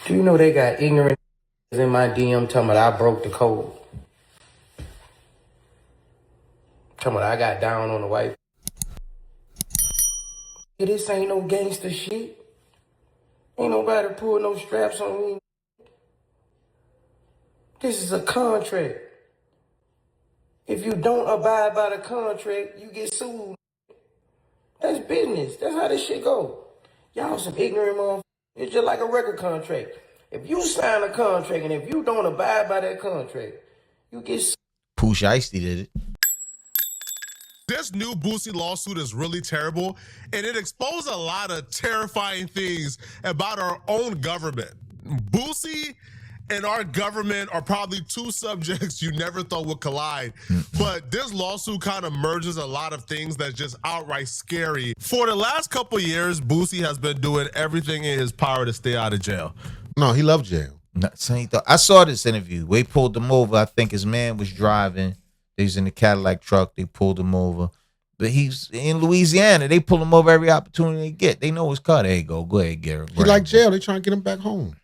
Do you know they got ignorant in my DM talking about I broke the code? Talking about I got down on the wife. This ain't no gangster shit. Ain't nobody pull no straps on me. This is a contract. If you don't abide by the contract, you get sued. That's business. That's how this shit go. Y'all some ignorant motherfuckers. It's just like a record contract. If you sign a contract and if you don't abide by that contract, you get sued. Pooh Shiesty did it. This new Boosie lawsuit is really terrible, and it exposed a lot of terrifying things about our own government. Boosie and our government are probably two subjects you never thought would collide, but this lawsuit kind of merges a lot of things that's just outright scary. For the last couple of years, Boosie has been doing everything in his power to stay out of jail. No, he loved jail. I saw this interview. They pulled him over. I think his man was driving. They was in the Cadillac truck. They pulled him over. But he's in Louisiana. They pull him over every opportunity they get. They know his car. There you go. Go ahead, Garrett. He like jail. They trying to get him back home.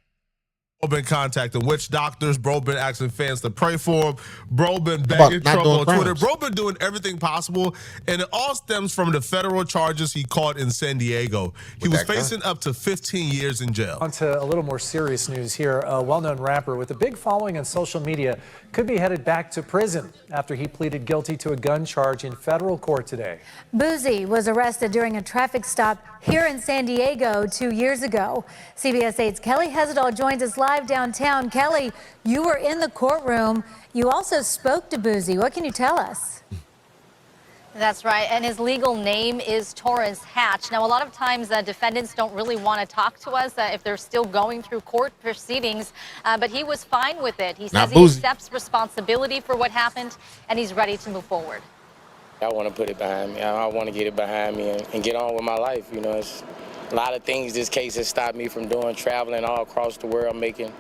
Bro been contacting witch doctors. Bro been asking fans to pray for him. Bro been begging Trump on Twitter. Bro been doing everything possible. And it all stems from the federal charges he caught in San Diego. He was facing up to 15 years in jail. On to a little more serious news here. A well-known rapper with a big following on social media could be headed back to prison after he pleaded guilty to a gun charge in federal court today. Boosie was arrested during a traffic stop here in San Diego 2 years ago. CBS 8's Kelly Hezedal joins us live downtown. Kelly, you were in the courtroom. You also spoke to Boosie. What can you tell us? That's right, and his legal name is Torrance Hatch. Now, a lot of times defendants don't really want to talk to us if they're still going through court proceedings, but he was fine with it. He says he accepts responsibility for what happened, and he's ready to move forward. I want to put it behind me. I want to get it behind me and get on with my life. You know, it's a lot of things this case has stopped me from doing, traveling all across the world, making.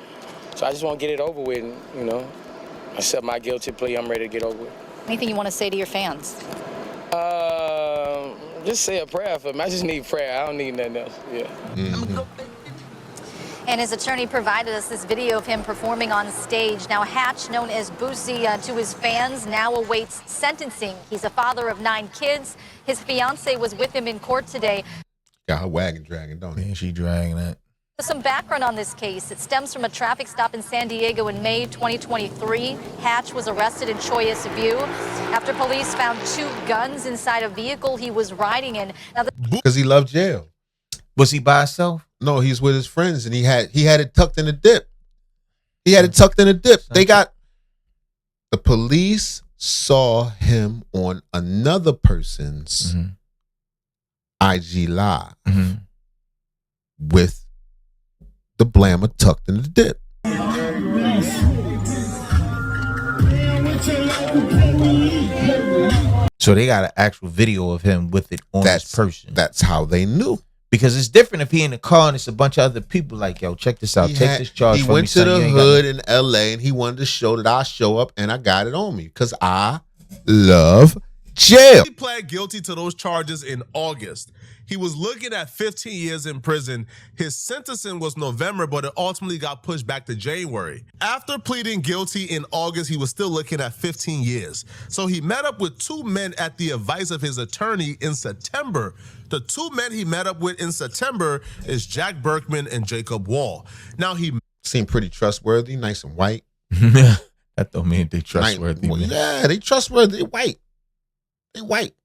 So I just want to get it over with, and, you know, accept my guilty plea. I'm ready to get over it. Anything you want to say to your fans? Just say a prayer for me. I just need prayer. I don't need nothing else. Yeah. And his attorney provided us this video of him performing on stage. Now, Hatch, known as Boosie to his fans, now awaits sentencing. He's a father of 9 kids. His fiance was with him in court today. Got her wagon dragging, don't he? Yeah, she dragging that. Some background on this case. It stems from a traffic stop in San Diego in May 2023. Hatch was arrested in Choyas View after police found 2 guns inside a vehicle he was riding in. Now, because he loved jail. Was he by himself? No, he's with his friends, and he had it tucked in a dip. He had it tucked in a dip. The police saw him on another person's IG Live with the blammer tucked in the dip. So they got an actual video of him with it on his person. That's how they knew. Because it's different if he in the car and it's a bunch of other people like, yo, check this out. Take this charge from me. He went to the hood in LA and he wanted to show that I show up and I got it on me because I love jail. He pled guilty to those charges in August. He was looking at 15 years in prison. His sentencing was November, but it ultimately got pushed back to January. After pleading guilty in August, he was still looking at 15 years. So he met up with 2 men at the advice of his attorney in September. The 2 men he met up with in September is Jack Berkman and Jacob Wall. Now he seemed pretty trustworthy, nice and white. That don't mean they trustworthy. Yeah, they trustworthy. They white. They white.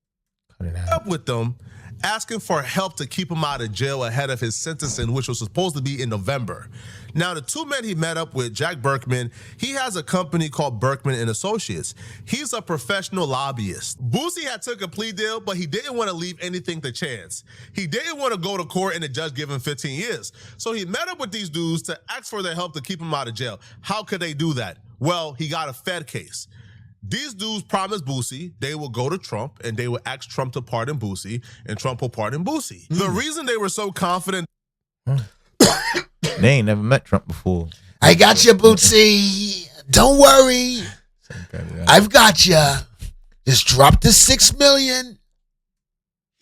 Cut it out. Up with them, asking for help to keep him out of jail ahead of his sentencing, which was supposed to be in November. Now, the 2 men he met up with, Jack Berkman, he has a company called Berkman and Associates. He's a professional lobbyist. Boosie had took a plea deal, but he didn't want to leave anything to chance. He didn't want to go to court and the judge give him 15 years. So he met up with these dudes to ask for their help to keep him out of jail. How could they do that? Well, he got a Fed case. These dudes promised Boosie they will go to Trump and they will ask Trump to pardon Boosie, and Trump will pardon Boosie. The reason they were so confident. They ain't never met Trump before. I got you, Boosie. Don't worry. I've got you. Just drop the $6 million.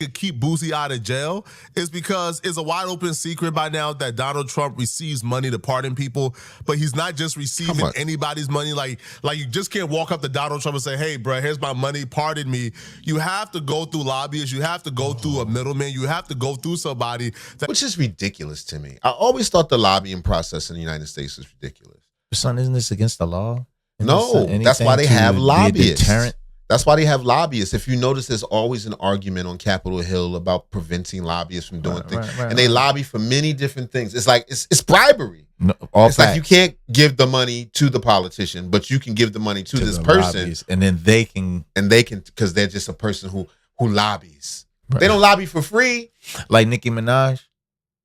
could keep Boosie out of jail is because it's a wide open secret by now that Donald Trump receives money to pardon people, but he's not just receiving anybody's money. Like you just can't walk up to Donald Trump and say, hey, bro, here's my money, pardon me. You have to go through lobbyists. You have to go through a middleman. You have to go through somebody. Which is ridiculous to me. I always thought the lobbying process in the United States was ridiculous. Son, isn't this against the law? No, that's why they have lobbyists. That's why they have lobbyists. If you notice, there's always an argument on Capitol Hill about preventing lobbyists from doing things. And they lobby for many different things. It's like, it's bribery. No, it's like you can't give the money to the politician, but you can give the money to this person. And then they can, because they're just a person who lobbies. Right. They don't lobby for free. Like Nicki Minaj.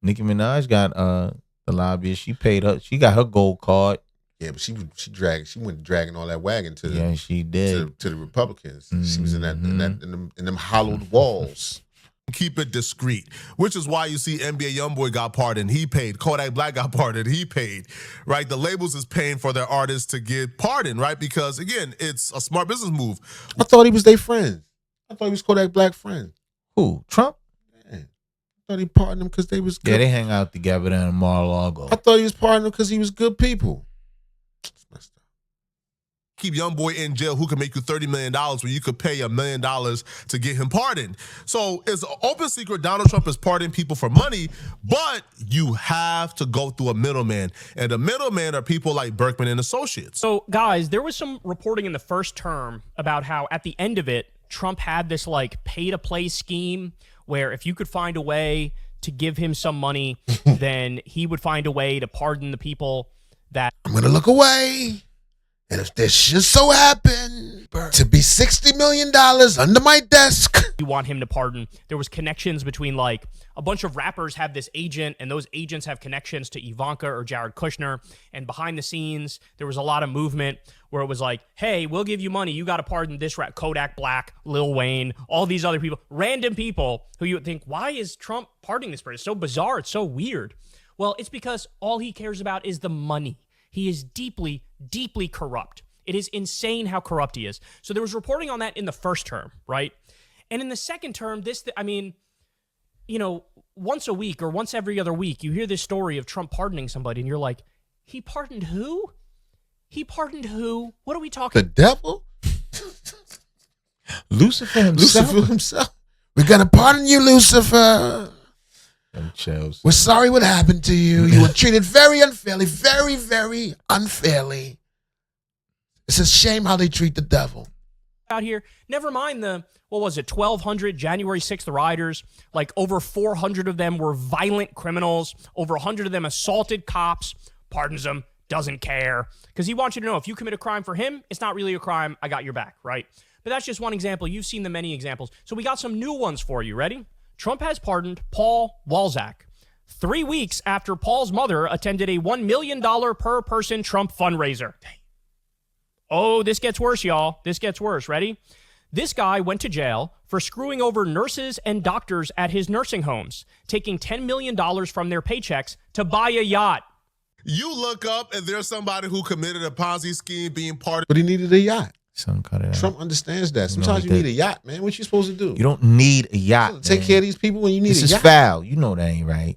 Nicki Minaj got the lobbyist. She paid her. She got her gold card. Yeah, but she went dragging all that wagon to the she did to the Republicans. She was in them hollowed walls. Keep it discreet, which is why you see NBA YoungBoy got pardoned. He paid. Kodak Black got pardoned. He paid. Right? The labels is paying for their artists to get pardoned, right? Because again, it's a smart business move. I thought he was their friend. I thought he was Kodak Black friend. Who? Trump? Man, I thought he pardoned them because they was good. Yeah, they hang out together in Mar-a-Lago. I thought he was pardoning them because he was good people. Keep YoungBoy in jail who can make you $30 million when you could pay $1 million to get him pardoned. So it's an open secret. Donald Trump is pardoning people for money, but you have to go through a middleman. And the middleman are people like Berkman and Associates. So guys, there was some reporting in the first term about how at the end of it, Trump had this like pay to play scheme where if you could find a way to give him some money, then he would find a way to pardon the people that I'm going to look away. And if this should so happen to be $60 million under my desk, you want him to pardon. There was connections between like a bunch of rappers have this agent and those agents have connections to Ivanka or Jared Kushner. And behind the scenes, there was a lot of movement where it was like, hey, we'll give you money. You got to pardon this rap, Kodak Black, Lil Wayne, all these other people, random people who you would think, why is Trump pardoning this person? It's so bizarre. It's so weird. Well, it's because all he cares about is the money. He is deeply, deeply corrupt. It is insane how corrupt he is. So there was reporting on that in the first term, right? And in the second term, once a week or once every other week, you hear this story of Trump pardoning somebody, and you're like, he pardoned who? He pardoned who? What are we talking about? The devil? Lucifer himself? Lucifer himself. We're going to pardon you, Lucifer. We're sorry what happened to you. You were treated very unfairly, very, very unfairly. It's a shame how they treat the devil. Out here, never mind the, 1,200 January 6th rioters, like over 400 of them were violent criminals, over 100 of them assaulted cops, pardons them, doesn't care. Because he wants you to know if you commit a crime for him, it's not really a crime, I got your back, right? But that's just one example. You've seen the many examples. So we got some new ones for you. Ready? Trump has pardoned Paul Walzak 3 weeks after Paul's mother attended a $1 million per person Trump fundraiser. Oh, this gets worse, y'all. This gets worse. Ready? This guy went to jail for screwing over nurses and doctors at his nursing homes, taking $10 million from their paychecks to buy a yacht. You look up and there's somebody who committed a Ponzi scheme being pardoned. But he needed a yacht. Cut it out. Trump understands that. Sometimes you need a yacht, man. What you supposed to do? You don't need a yacht. Take care of these people when you need a yacht. This is foul. You know that ain't right.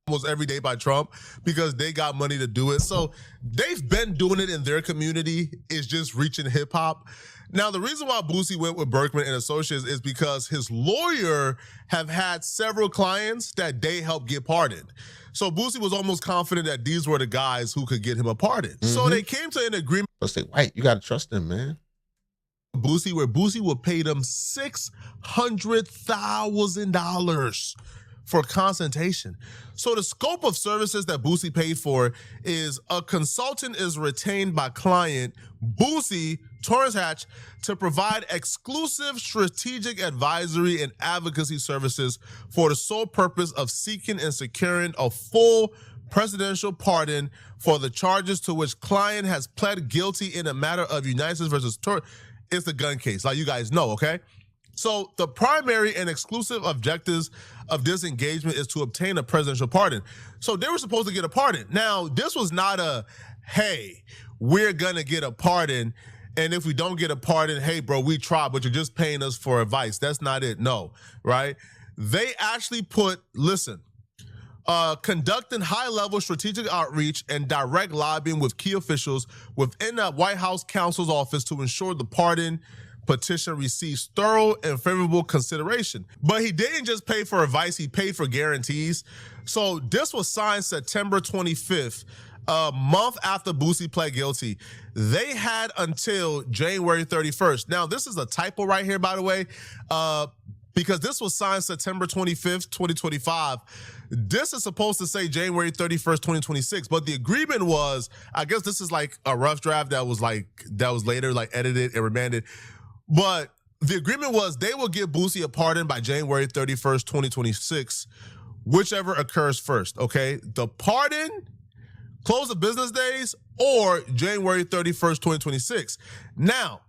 Almost every day by Trump because they got money to do it. So they've been doing it in their community. It's just reaching hip hop. Now, the reason why Boosie went with Berkman and Associates is because his lawyer have had several clients that they helped get pardoned. So Boosie was almost confident that these were the guys who could get him a pardon. So they came to an agreement. Let's say, White, you got to trust them, man. Boosie, where Boosie would pay them $600,000 for consultation. So the scope of services that Boosie paid for is a consultant is retained by client Boosie, Torrance Hatch, to provide exclusive strategic advisory and advocacy services for the sole purpose of seeking and securing a full presidential pardon for the charges to which client has pled guilty in a matter of United States versus Torrance. It's the gun case, like you guys know, okay? So the primary and exclusive objectives of this engagement is to obtain a presidential pardon. So they were supposed to get a pardon. Now, this was not a, hey, we're gonna get a pardon, and if we don't get a pardon, hey, bro, we tried, but you're just paying us for advice. That's not it, no, right? they actually put, listen, conducting high-level strategic outreach and direct lobbying with key officials within the White House counsel's office to ensure the pardon petition receives thorough and favorable consideration. But he didn't just pay for advice, he paid for guarantees. So this was signed September 25th, a month after Boosie pled guilty. They had until January 31st. Now, this is a typo right here, by the way, because this was signed September 25th, 2025. This is supposed to say January 31st, 2026, but the agreement was, I guess this is like a rough draft that was later like edited and remanded. But the agreement was they will give Boosie a pardon by January 31st, 2026, whichever occurs first, okay? The pardon, close of business days, or January 31st, 2026. Now,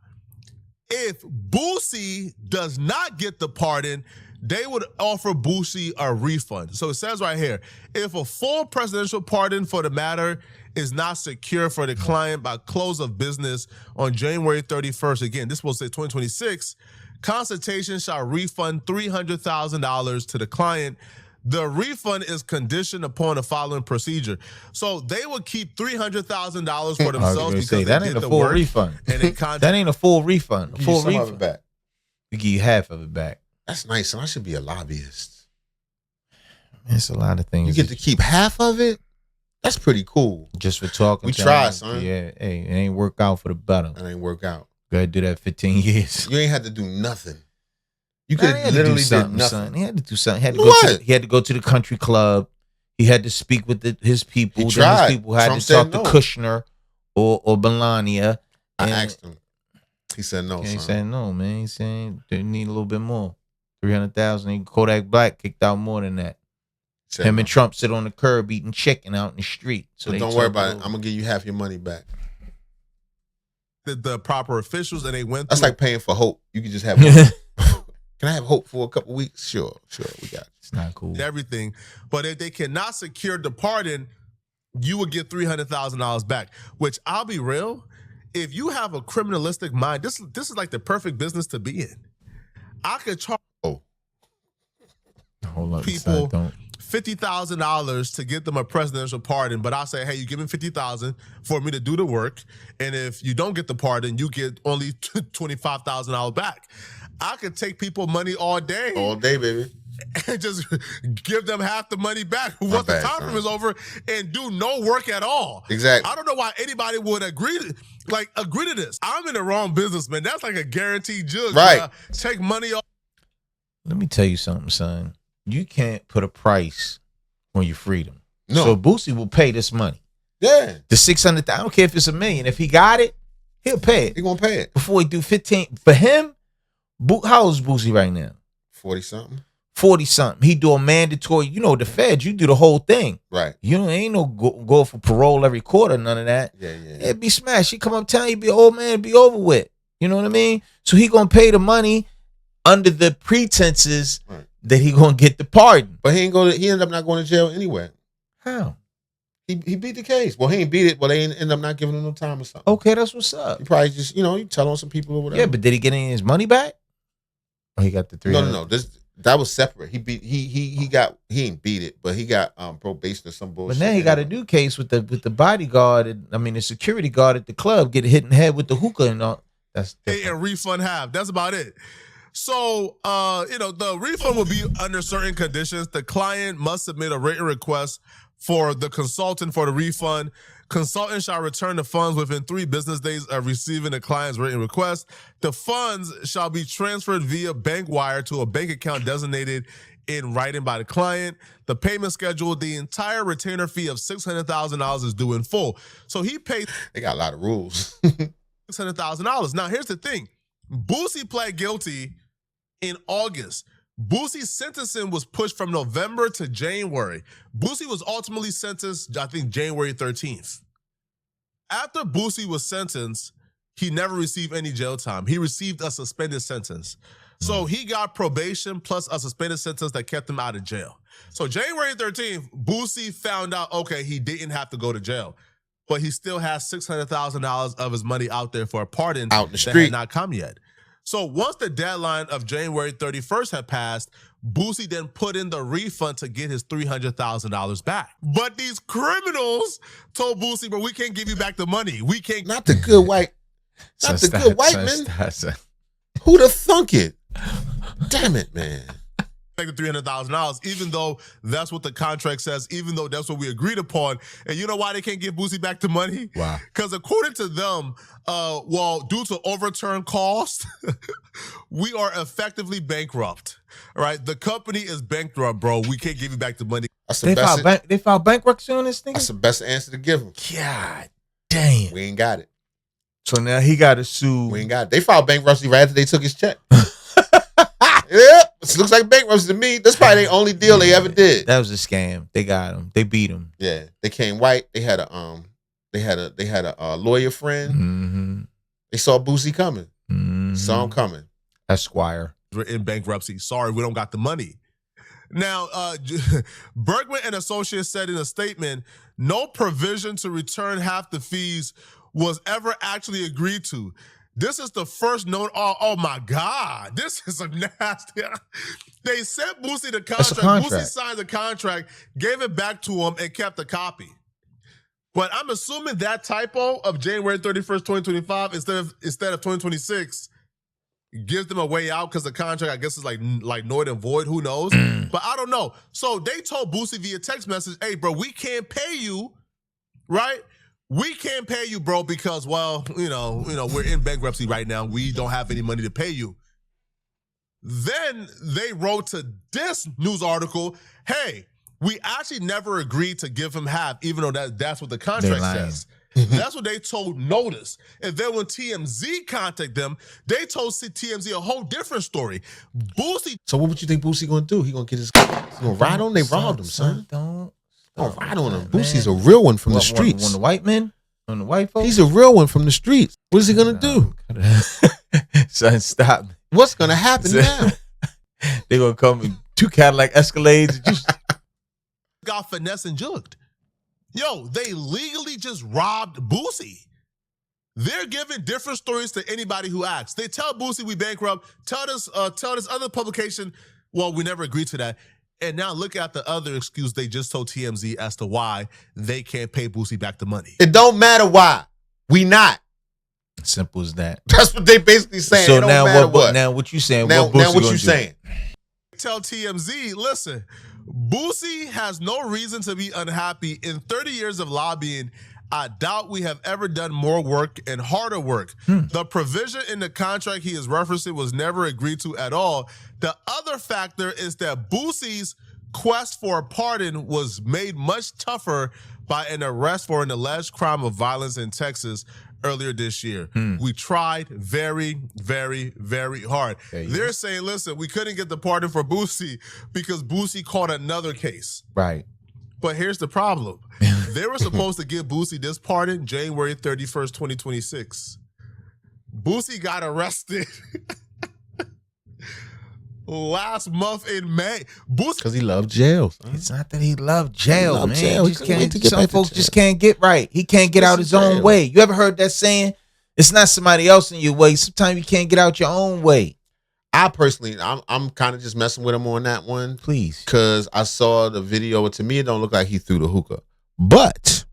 if Boosie does not get the pardon, they would offer Boosie a refund. So it says right here, if a full presidential pardon for the matter is not secure for the client by close of business on January 31st, again, this will say 2026, Consultation shall refund $300,000 to the client. The refund is conditioned upon the following procedure. So they would keep $300,000 for themselves because they that did ain't a the full work. refund. And it That ain't a full refund. A full Some of refund. it back. We give you half of it back. That's nice. So I should be a lobbyist. It's a lot of things. You get to keep half of it? That's pretty cool. just for talking. We to tried, him. son. Yeah, hey, it ain't work out for the better. That ain't work out. Go ahead, do that 15 years. You ain't had to do nothing. You Man, could he had to literally do did something, nothing. son. He had to do something. He had to Do go what? he had to go to the country club. He had to speak with his people. He Then tried. his people had Trump to said talk no. to Kushner or Melania. I And asked him. He said no, he son. said no, man. He's saying they need a little bit more. 300,000. Kodak Black kicked out more than that. Said Him no. and Trump sit on the curb eating chicken out in the street. So But they don't worry talk about it. over. I'm gonna give you half your money back. The proper officials, and they went That's through. like paying for hope. You can just have hope. Can I have hope for a couple weeks? Sure, we got it. It's not cool. everything. But if they cannot secure the pardon, you will get $300,000 back. Which, I'll be real, if you have a criminalistic mind, this is like the perfect business to be in. I could charge Hold on, people son, don't. $50,000 to get them a presidential pardon, but I say, hey, you give me $50,000 for me to do the work, and if you don't get the pardon, you get only $25,000 back. I could take people money all day. All day, baby. And just give them half the money back once the bad, time son. frame is over and do no work at all. Exactly. I don't know why anybody would agree to this. I'm in the wrong business, man. That's like a guaranteed judge. Right. Take money off. Let me tell you something, son. You can't put a price on your freedom. No. So Boosie will pay this money. Yeah. The 600,000. I don't care if it's $1 million. If he got it, he'll pay it He gonna pay it. before he do 15. For him, how old is Boosie right now? 40-something. 40 something. He do a mandatory. You know, the feds, you do the whole thing. Right. You know, ain't no go for parole every quarter, none of that. Yeah. It'd be smashed. He come up town, he be an old man, be over with. You know what I mean? So he gonna pay the money under the pretenses Right. that he gonna get the pardon. But he ended up not going to jail anyway. How? He beat the case. Well, he ain't beat it, but they end up not giving him no time or something. Okay, that's what's up. He probably just, you tell on some people or whatever. Yeah, but did he get any of his money back? Or he got the 300? No. That was separate. He ain't beat it, but he got probation or some bullshit. But now he got a new case with the bodyguard. The security guard at the club get hit in the head with the hookah and all. That's different. And refund half. That's about it. So, the refund will be under certain conditions. The client must submit a written request for the consultant for the refund. Consultant shall return the funds within 3 business days of receiving the client's written request. The funds shall be transferred via bank wire to a bank account designated in writing by the client. The payment schedule, the entire retainer fee of $600,000 is due in full. So he paid They got a lot of rules. $600,000. Now, here's the thing. Boosie pled guilty in August. Boosie's sentencing was pushed from November to January. Boosie was ultimately sentenced, I think, January 13th. After Boosie was sentenced, he never received any jail time. He received a suspended sentence. So he got probation plus a suspended sentence that kept him out of jail. So January 13th, Boosie found out, okay, he didn't have to go to jail, but he still has $600,000 of his money out there for a pardon Out in the that street. had not come yet. So once the deadline of January 31st had passed, Boosie then put in the refund to get his $300,000 back. But these criminals told Boosie, "But we can't give you back the money. We can't." Not the good white. Not the good white man. Who'd have thunk it? Damn it, man. The $300,000, even though that's what the contract says, even though that's what we agreed upon. And you know why they can't give Boosie back the money? Wow. Because according to them, due to overturned costs, we are effectively bankrupt. All right, the company is bankrupt, bro. We can't give you back the money. They filed bankruptcy on this thing? That's the best answer to give him. God damn. We ain't got it. So now he got to sue. We ain't got it. They filed bankruptcy right after they took his check. Yeah, it looks like bankruptcy to me. That's probably the only deal they ever did. That was a scam. They got him. They beat him. Yeah, they came white. They had a lawyer friend. Mm-hmm. They saw Boosie coming. Mm-hmm. Saw him coming. Esquire. We're in bankruptcy. Sorry, we don't got the money. Now, Bergman and Associates said in a statement, no provision to return half the fees was ever actually agreed to. This is the first note. Oh my God. This is a nasty. They sent Boosie the contract. Boosie signed the contract, gave it back to him, and kept a copy. But I'm assuming that typo of January 31st, 2025, instead of 2026, gives them a way out because the contract, I guess, is like void and void. Who knows? But I don't know. So they told Boosie via text message, "Hey, bro, we can't pay you, right? We can't pay you, bro, because, well, you know, we're in bankruptcy right now. We don't have any money to pay you." Then they wrote to this news article, "Hey, we actually never agreed to give him half, even though that's what the contract says." That's what they told Notice. And then when TMZ contacted them, they told TMZ a whole different story. Boosie. So what would you think Boosie gonna do? He gonna get his? He gonna ride on? They robbed him, son. Don't ride on him. Boosie's a real one from the streets. On the white men? On the white folks? He's a real one from the streets. What is he gonna do? Son, stop. What's gonna happen now? They gonna come in 2 Cadillac Escalades. Just got finesse and jugged. Yo, they legally just robbed Boosie. They're giving different stories to anybody who asks. They tell Boosie we bankrupt. Tell this other publication, well, we never agreed to that. And now look at the other excuse they just told TMZ as to why they can't pay Boosie back the money. It don't matter why. We not. Simple as that. That's what they basically saying. So it don't now matter what? Now what you saying? Now what you saying? Tell TMZ, listen, Boosie has no reason to be unhappy. In 30 years of lobbying, I doubt we have ever done more work and harder work. The provision in the contract he is referencing was never agreed to at all. The other factor is that Boosie's quest for a pardon was made much tougher by an arrest for an alleged crime of violence in Texas earlier this year. We tried very, very, very hard. They're saying, listen, we couldn't get the pardon for Boosie because Boosie caught another case. Right. But here's the problem. They were supposed to give Boosie this pardon January 31st, 2026. Boosie got arrested last month in May. Because he loved jail. It's not that he loved jail, man. Jail. Some folks just can't get right. He can't get out his own way. You ever heard that saying? It's not somebody else in your way. Sometimes you can't get out your own way. I personally, I'm kind of just messing with him on that one. Please. Because I saw the video. To me, it don't look like he threw the hookah. But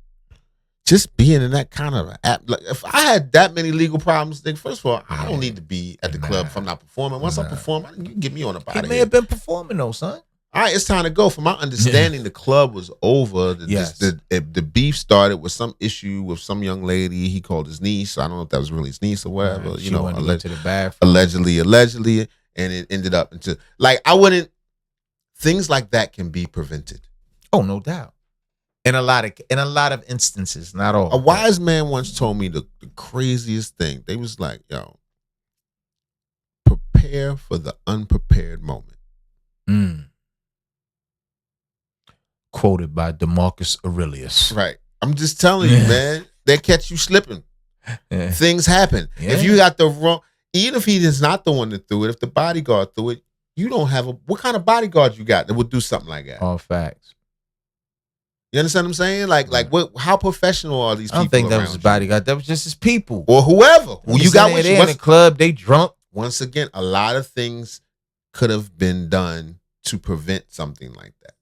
just being in that kind of app, like if I had that many legal problems, then first of all, I don't need to be at the club if I'm not performing. Once I perform, you can get me on the body. He may have been performing though, son. All right, it's time to go. From my understanding, the club was over. The beef started with some issue with some young lady. He called his niece. I don't know if that was really his niece or whatever. She went to the bathroom. Allegedly, and it ended up into things like that can be prevented. Oh, no doubt. In a lot of instances, not all. A wise man once told me the craziest thing. They was like, yo, prepare for the unprepared moment. Quoted by DeMarcus Aurelius. Right. I'm just telling you, man. They catch you slipping. Things happen. If you got the wrong, even if he is not the one that threw it, if the bodyguard threw it, you don't have what kind of bodyguard you got that would do something like that? All facts. You understand what I'm saying? Like what? How professional are these people? I don't think that was his bodyguard. That was just his people or whoever. You got with you in the club. They drunk. once again, a lot of things could have been done to prevent something like that.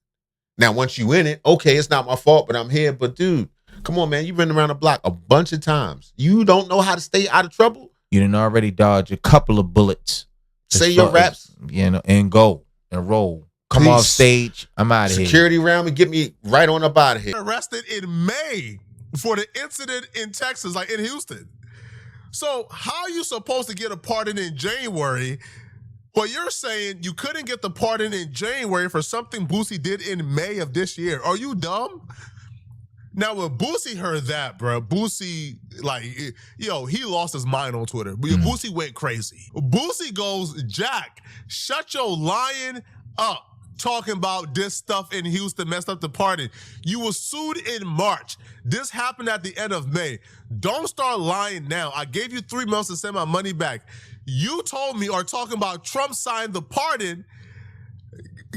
Now, once you in it, okay, it's not my fault, but I'm here. But dude, come on, man, you've been around the block a bunch of times. You don't know how to stay out of trouble? You done already dodged a couple of bullets. Say your raps. And go and roll. Come Peace. off stage. I'm out of here. Security around me, get me right on up out of here. Arrested in May for the incident in Texas, like in Houston. So how are you supposed to get a pardon in January? Well, you're saying you couldn't get the pardon in January for something Boosie did in May of this year. Are you dumb? Now, when Boosie heard that, bro, Boosie, he lost his mind on Twitter. Boosie went crazy. Boosie goes, Jack, shut your lying up. Talking about this stuff in Houston messed up the pardon. You were sued in March. This happened at the end of May. Don't start lying now. I gave you 3 months to send my money back. You told me, or talking about Trump signed the pardon,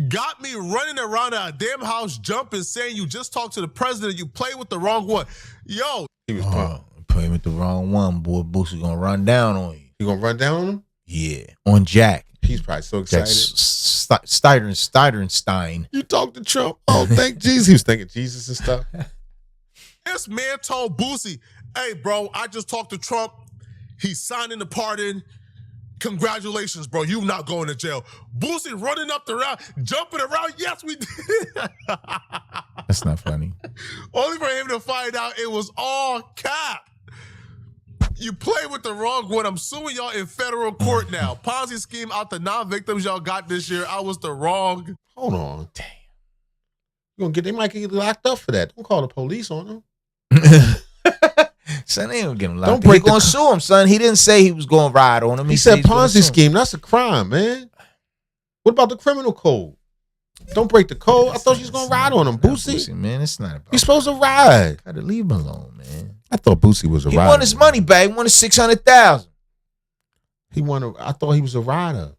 got me running around a damn house jumping, saying you just talked to the president, you played with the wrong one. Yo. He was pumped. Playing with the wrong one, boy. Boosie gonna run down on you. You gonna run down on him? Yeah. On Jack. He's probably so excited. Steidenstein. You talked to Trump. Oh, thank Jesus. He was thinking Jesus and stuff. This man told Boosie, hey, bro, I just talked to Trump. He's signing the pardon. Congratulations, bro. You not going to jail. Boosie running up the route, jumping around. Yes, we did. That's not funny. Only for him to find out it was all cap. You play with the wrong one. I'm suing y'all in federal court now. Ponzi scheme out the non-victims y'all got this year. I was the wrong. Hold on. Damn. They might get locked up for that. Don't call the police on them. Son, they ain't gonna get him locked up. He gonna sue him, son. He didn't say he was gonna ride on him. He said Ponzi scheme. That's a crime, man. What about the criminal code? Don't break the code. I thought you was gonna ride on him, Boosie. Man, it's not about. You're supposed to ride. Gotta leave him alone, man. I thought Boosie was a rider. He won his money back. He won his $600,000. I thought he was a rider.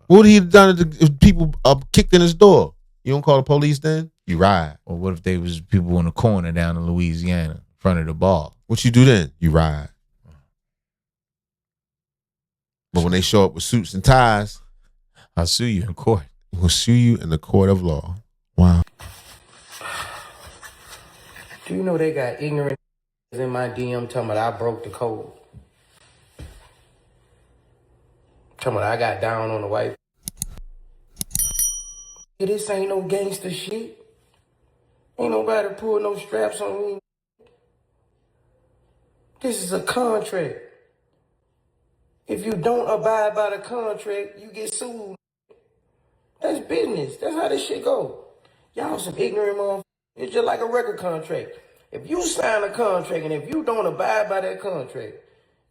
What would he have done if people kicked in his door? You don't call the police then? You ride. Or what if there was people in the corner down in Louisiana in front of the bar? What you do then? You ride. But when they show up with suits and ties, I'll sue you in court. We'll sue you in the court of law. Wow. Do you know they got ignorant in my DM talking about I broke the code? Talking about I got down on the white. This ain't no gangster shit. Ain't nobody pull no straps on me. This is a contract. If you don't abide by the contract, you get sued. That's business. That's how this shit go. Y'all some ignorant motherfuckers. It's just like a record contract. If you sign a contract and if you don't abide by that contract,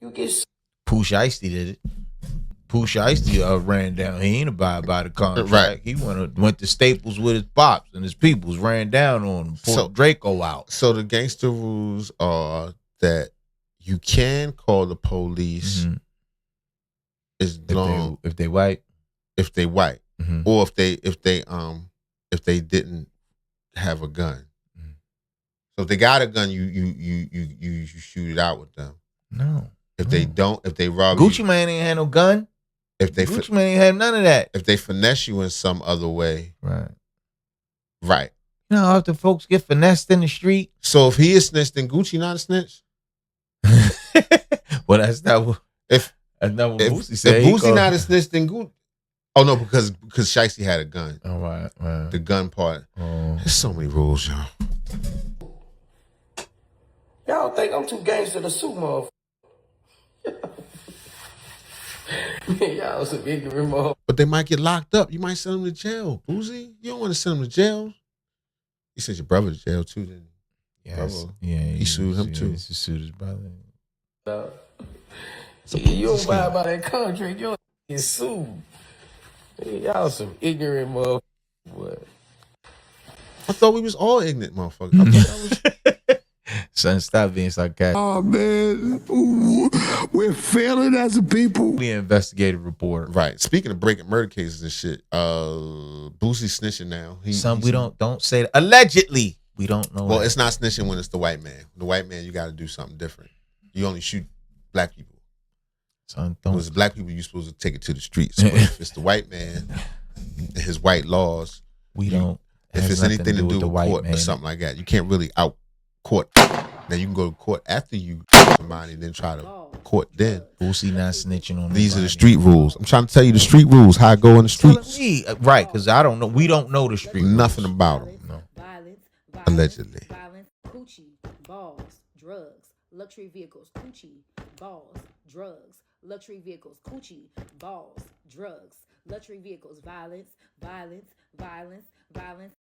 you get sued. Pooh Shiesty did it. Pooh Shiesty ran down. He ain't abide by the contract. Right. He went to Staples with his pops and his peoples ran down on him. Pulled Draco out. So the gangster rules are that you can call the police as long if they white. If they white. Mm-hmm. Or if they didn't have a gun. Mm-hmm. So if they got a gun, you shoot it out with them. No. If they don't, if they rob Gucci you, man ain't had no gun. Gucci man ain't had none of that. If they finesse you in some other way. Right. You know, if the folks get finessed in the street. So if he is snitched, then Gucci not a snitch? Well, that's not what Boosie said. If Boosie not a snitch, then Gucci. Oh no, because Shiesty had a gun. Oh, right. The gun part. Oh. There's so many rules, y'all. Y'all think I'm too gangster to sue motherfuckers. Y'all some ignorant motherfuckers. But they might get locked up. You might send them to jail, Boosie. You don't want to send them to jail. You sent your brother to jail too, didn't you? Yes. Yeah, he sued him too. He sued his brother. You don't buy by that contract, you'll get sued. Y'all some ignorant motherfuckers. I thought we was all ignorant motherfuckers. I thought that was... Son, stop being sarcastic. Oh, man. Ooh, we're failing as a people. We investigative reporter. Right. Speaking of breaking murder cases and shit, Boosie snitching now. We don't say that. Allegedly. We don't know. Well, it's not snitching when it's the white man. The white man, you got to do something different. You only shoot black people. Son, Because black people, you're supposed to take it to the streets. But if it's the white man, his white laws, we don't. If it's anything to do with court or something like that, you can't really out court. Now you can go to court after you somebody, then try to court then. Boosie not snitching on. These are the street rules. I'm trying to tell you the street rules, how I go in the streets. Right, because I don't know. We don't know the street. Nothing about them. No. Allegedly. Violence, coochie, balls, drugs, luxury vehicles, coochie, balls, drugs, luxury vehicles, coochie, balls, drugs, luxury vehicles, violence, violence, violence, violence,